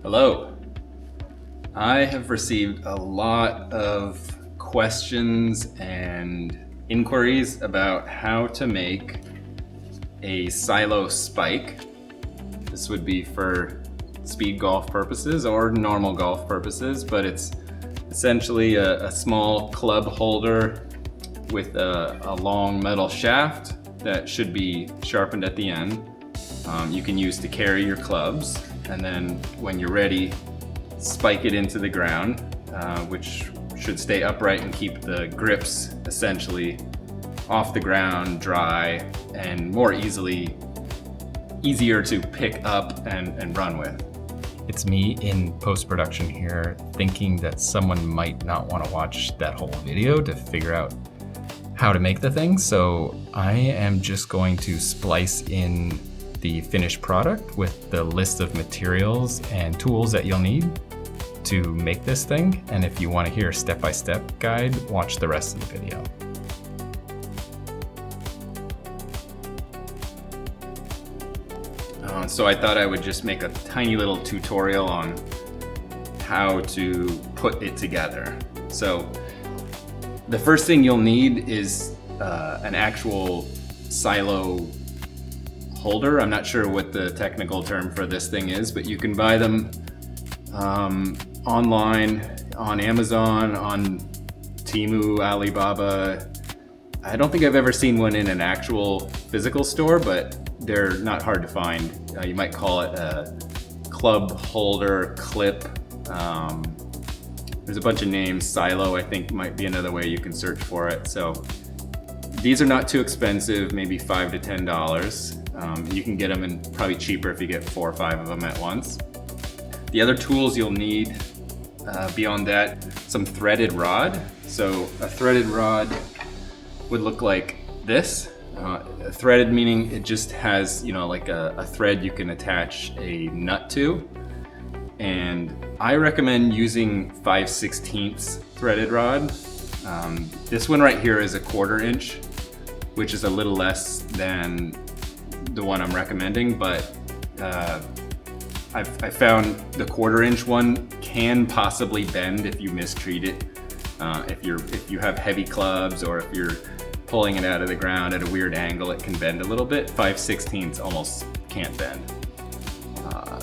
Hello. I have received a lot of questions and inquiries about how to make a silo spike. This would be for speed golf purposes or normal golf purposes, but it's essentially a small club holder with a long metal shaft that should be sharpened at the end. You can use to carry your clubs, and then when you're ready, spike it into the ground, which should stay upright and keep the grips essentially off the ground, dry, and easier to pick up and run with. It's me in post-production here thinking that someone might not want to watch that whole video to figure out how to make the thing, so I am just going to splice in the finished product with the list of materials and tools that you'll need to make this thing. And if you want to hear a step-by-step guide, watch the rest of the video. So I thought I would just make a tiny little tutorial on how to put it together. So the first thing you'll need is an actual silo holder. I'm not sure what the technical term for this thing is, but you can buy them online, on Amazon, on Temu, Alibaba. I don't think I've ever seen one in an actual physical store, but they're not hard to find. You might call it a club holder, clip. There's a bunch of names. Silo, I think, might be another way you can search for it. So these are not too expensive, maybe $5 to $10. You can get them, and probably cheaper if you get 4 or 5 of them at once. The other tools you'll need beyond that, some threaded rod. So a threaded rod would look like this. Threaded meaning it just has, like a thread you can attach a nut to. And I recommend using 5/16 threaded rod. This one right here is a 1/4 inch, which is a little less than the one I'm recommending, but I found the 1/4 inch one can possibly bend if you mistreat it. If you have heavy clubs, or if you're pulling it out of the ground at a weird angle, it can bend a little bit. 5/16 almost can't bend.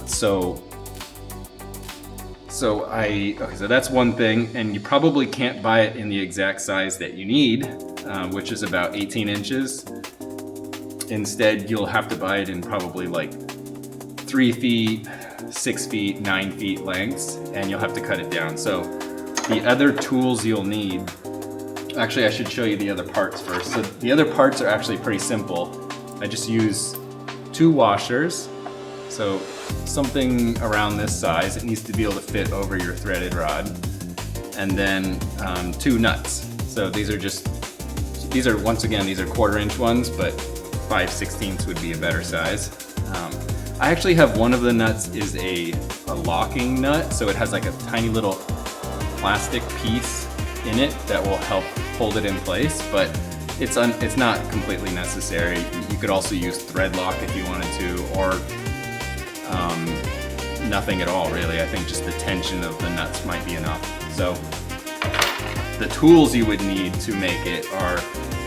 So that's one thing, and you probably can't buy it in the exact size that you need, which is about 18 inches. Instead, you'll have to buy it in probably like 3 feet, 6 feet, 9 feet lengths, and you'll have to cut it down. So the other tools you'll need, actually I should show you the other parts first. So the other parts are actually pretty simple. I just use 2 washers. So something around this size. It needs to be able to fit over your threaded rod. And then 2 nuts. So these are 1/4 inch ones, but 5/16 would be a better size. I actually have one of the nuts is a locking nut, so it has like a tiny little plastic piece in it that will help hold it in place, but it's not completely necessary. You could also use thread lock if you wanted to, or nothing at all really. I think just the tension of the nuts might be enough. So the tools you would need to make it are,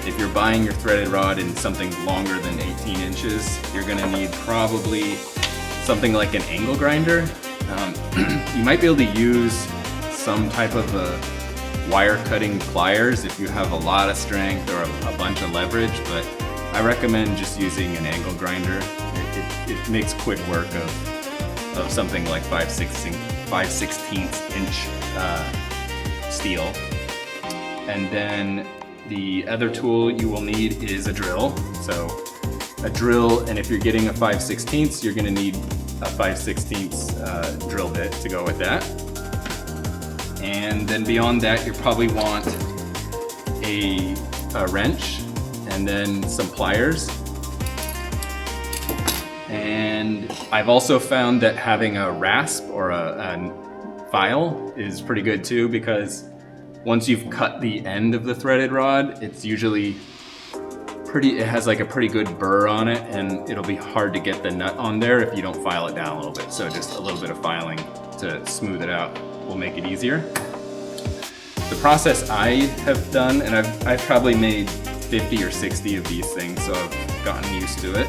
if you're buying your threaded rod in something longer than 18 inches, you're gonna need probably something like an angle grinder. You might be able to use some type of wire cutting pliers if you have a lot of strength or a bunch of leverage, but I recommend just using an angle grinder. It makes quick work of something like 5/16 inch steel. And then the other tool you will need is a drill. So a drill, and if you're getting a 5/16, you're gonna need a 5/16 drill bit to go with that. And then beyond that, you probably want a wrench, and then some pliers. And I've also found that having a rasp or a file is pretty good too, because once you've cut the end of the threaded rod, it's usually it has like a pretty good burr on it, and it'll be hard to get the nut on there if you don't file it down a little bit. So just a little bit of filing to smooth it out will make it easier. The process I have done, and I've probably made 50 or 60 of these things, so I've gotten used to it.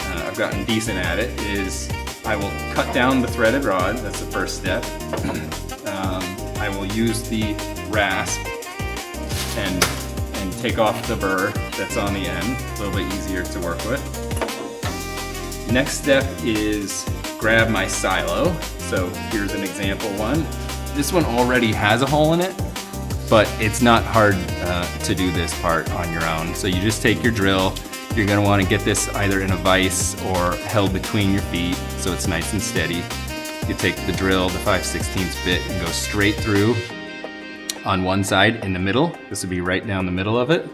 I've gotten decent at it, is I will cut down the threaded rod, that's the first step. I will use the rasp and take off the burr that's on the end, a little bit easier to work with. Next step is grab my silo. So here's an example one. This one already has a hole in it, but it's not hard to do this part on your own. So you just take your drill. You're gonna wanna get this either in a vise or held between your feet so it's nice and steady. You take the drill, the 5/16 bit, and go straight through on one side in the middle. This would be right down the middle of it.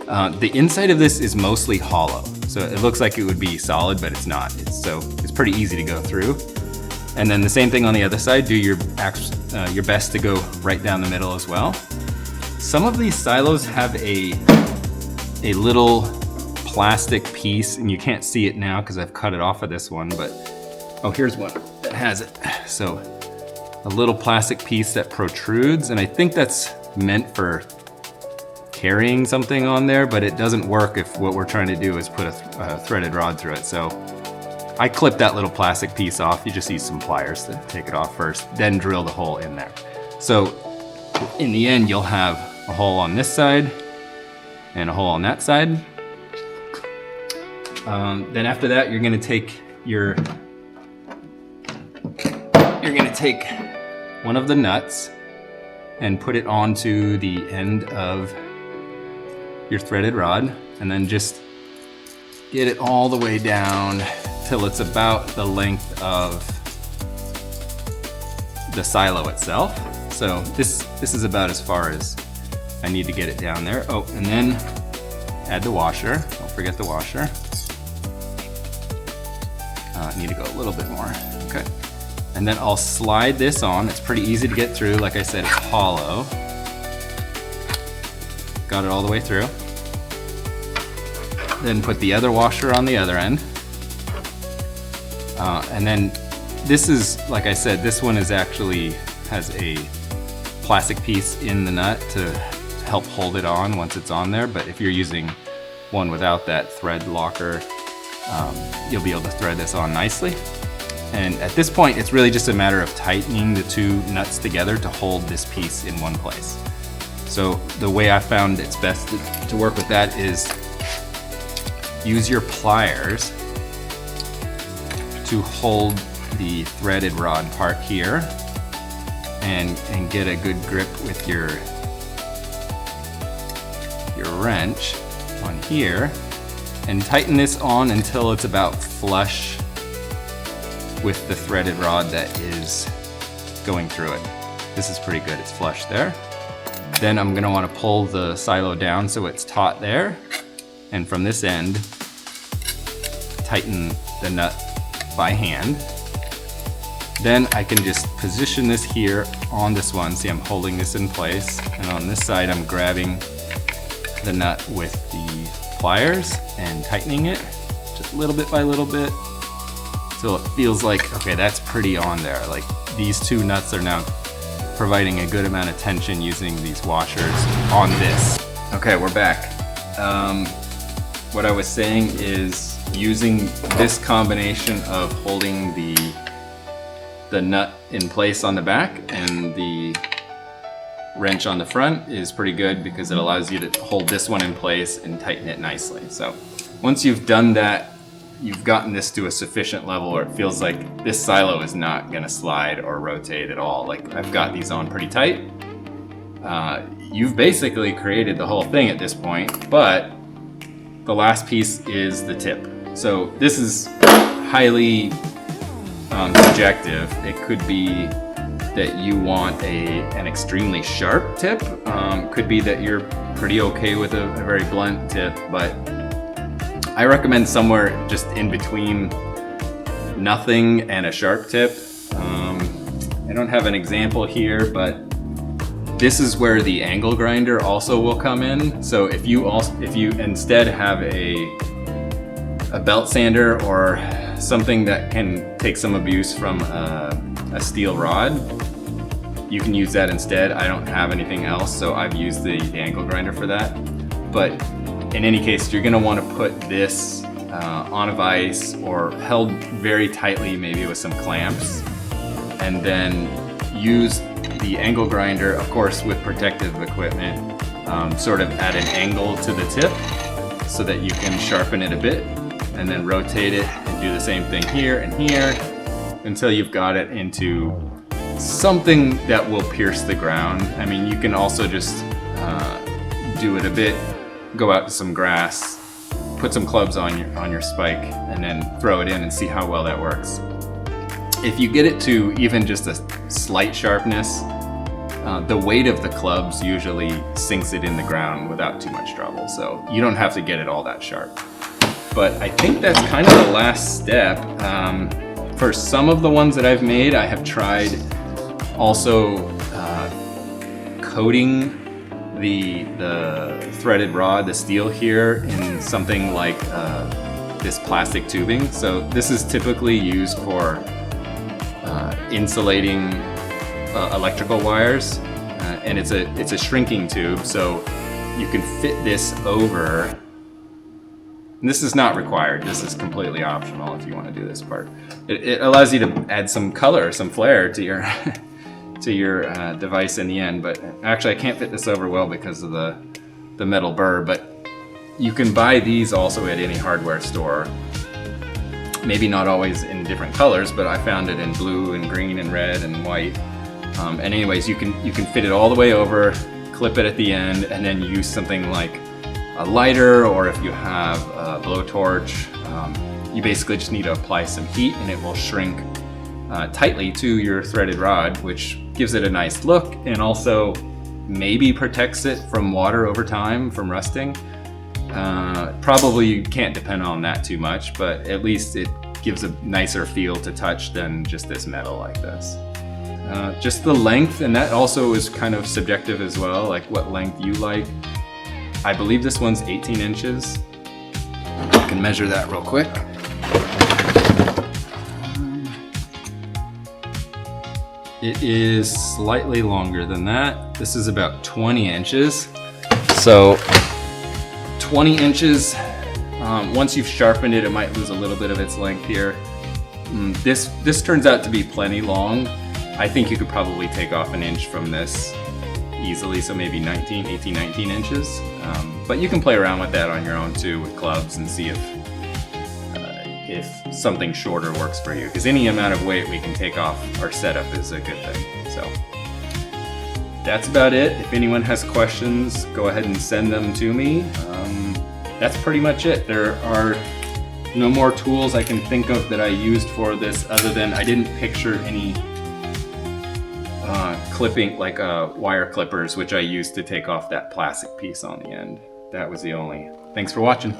The inside of this is mostly hollow, so it looks like it would be solid, but it's not. It's pretty easy to go through. And then the same thing on the other side. Do your best to go right down the middle as well. Some of these silos have a little plastic piece, and you can't see it now because I've cut it off of this one, but oh, here's one that has it. So a little plastic piece that protrudes, and I think that's meant for carrying something on there, but it doesn't work if what we're trying to do is put a threaded rod through it. So I clipped that little plastic piece off. You just use some pliers to take it off first, then drill the hole in there. So in the end, you'll have a hole on this side and a hole on that side. Then after that, you're gonna take one of the nuts and put it onto the end of your threaded rod, and then just get it all the way down till it's about the length of the silo itself. So this is about as far as I need to get it down there. Oh, and then add the washer. Don't forget the washer. I need to go a little bit more. Okay. And then I'll slide this on. It's pretty easy to get through. Like I said, it's hollow. Got it all the way through. Then put the other washer on the other end. And then this is, like I said, this one has a plastic piece in the nut to help hold it on once it's on there. But if you're using one without that thread locker, you'll be able to thread this on nicely. And at this point, it's really just a matter of tightening the two nuts together to hold this piece in one place. So the way I found it's best to work with that is use your pliers to hold the threaded rod part here and get a good grip with your wrench on here, and tighten this on until it's about flush with the threaded rod that is going through it. This is pretty good, it's flush there. Then I'm gonna wanna pull the silo down so it's taut there. And from this end, tighten the nut by hand. Then I can just position this here on this one. See, I'm holding this in place. And on this side, I'm grabbing the nut with the pliers and tightening it just little bit by little bit. So it feels like, okay, that's pretty on there. Like these two nuts are now providing a good amount of tension using these washers on this. Okay, we're back. What I was saying is using this combination of holding the nut in place on the back and the wrench on the front is pretty good because it allows you to hold this one in place and tighten it nicely. So once you've done that, you've gotten this to a sufficient level where it feels like this silo is not gonna slide or rotate at all. Like I've got these on pretty tight. You've basically created the whole thing at this point, but the last piece is the tip. So this is highly subjective. It could be that you want an extremely sharp tip. Could be that you're pretty okay with a very blunt tip, but I recommend somewhere just in between nothing and a sharp tip. I don't have an example here, but This is where the angle grinder also will come in. So if you instead have a belt sander or something that can take some abuse from a steel rod, you can use that instead. I don't have anything else, so I've used the angle grinder for that. But in any case, you're gonna wanna put this on a vise or held very tightly, maybe with some clamps, and then use the angle grinder, of course with protective equipment, sort of at an angle to the tip so that you can sharpen it a bit, and then rotate it and do the same thing here and here until you've got it into something that will pierce the ground. I mean, you can also just do it a bit, go out to some grass, put some clubs on your spike, and then throw it in and see how well that works. If you get it to even just a slight sharpness, the weight of the clubs usually sinks it in the ground without too much trouble, so you don't have to get it all that sharp. But I think that's kind of the last step. For some of the ones that I've made, I have tried also coating the threaded rod, the steel here, in something like this plastic tubing. So this is typically used for insulating electrical wires, and it's a shrinking tube, so you can fit this over. And this is not required. This is completely optional if you want to do this part. It allows you to add some color, some flair to your to your device in the end. But actually, I can't fit this over well because of the metal burr. But you can buy these also at any hardware store. Maybe not always in different colors, but I found it in blue and green and red and white. And anyways, you can fit it all the way over, clip it at the end, and then use something like a lighter, or if you have a blowtorch, you basically just need to apply some heat and it will shrink tightly to your threaded rod, which gives it a nice look and also maybe protects it from water over time, from rusting. Probably you can't depend on that too much, but at least it gives a nicer feel to touch than just this metal like this. Just the length, and that also is kind of subjective as well, like what length you like. I believe this one's 18 inches. I can measure that real quick. It is slightly longer than that. This is about 20 inches. So 20 inches, once you've sharpened it, it might lose a little bit of its length here. This turns out to be plenty long. I think you could probably take off an inch from this easily, so maybe 18, 19 inches. But you can play around with that on your own too with clubs and see if something shorter works for you. Because any amount of weight we can take off our setup is a good thing. So that's about it. If anyone has questions, go ahead and send them to me. That's pretty much it. There are no more tools I can think of that I used for this other than I didn't picture any clipping, like wire clippers, which I used to take off that plastic piece on the end. That was the only. Thanks for watching.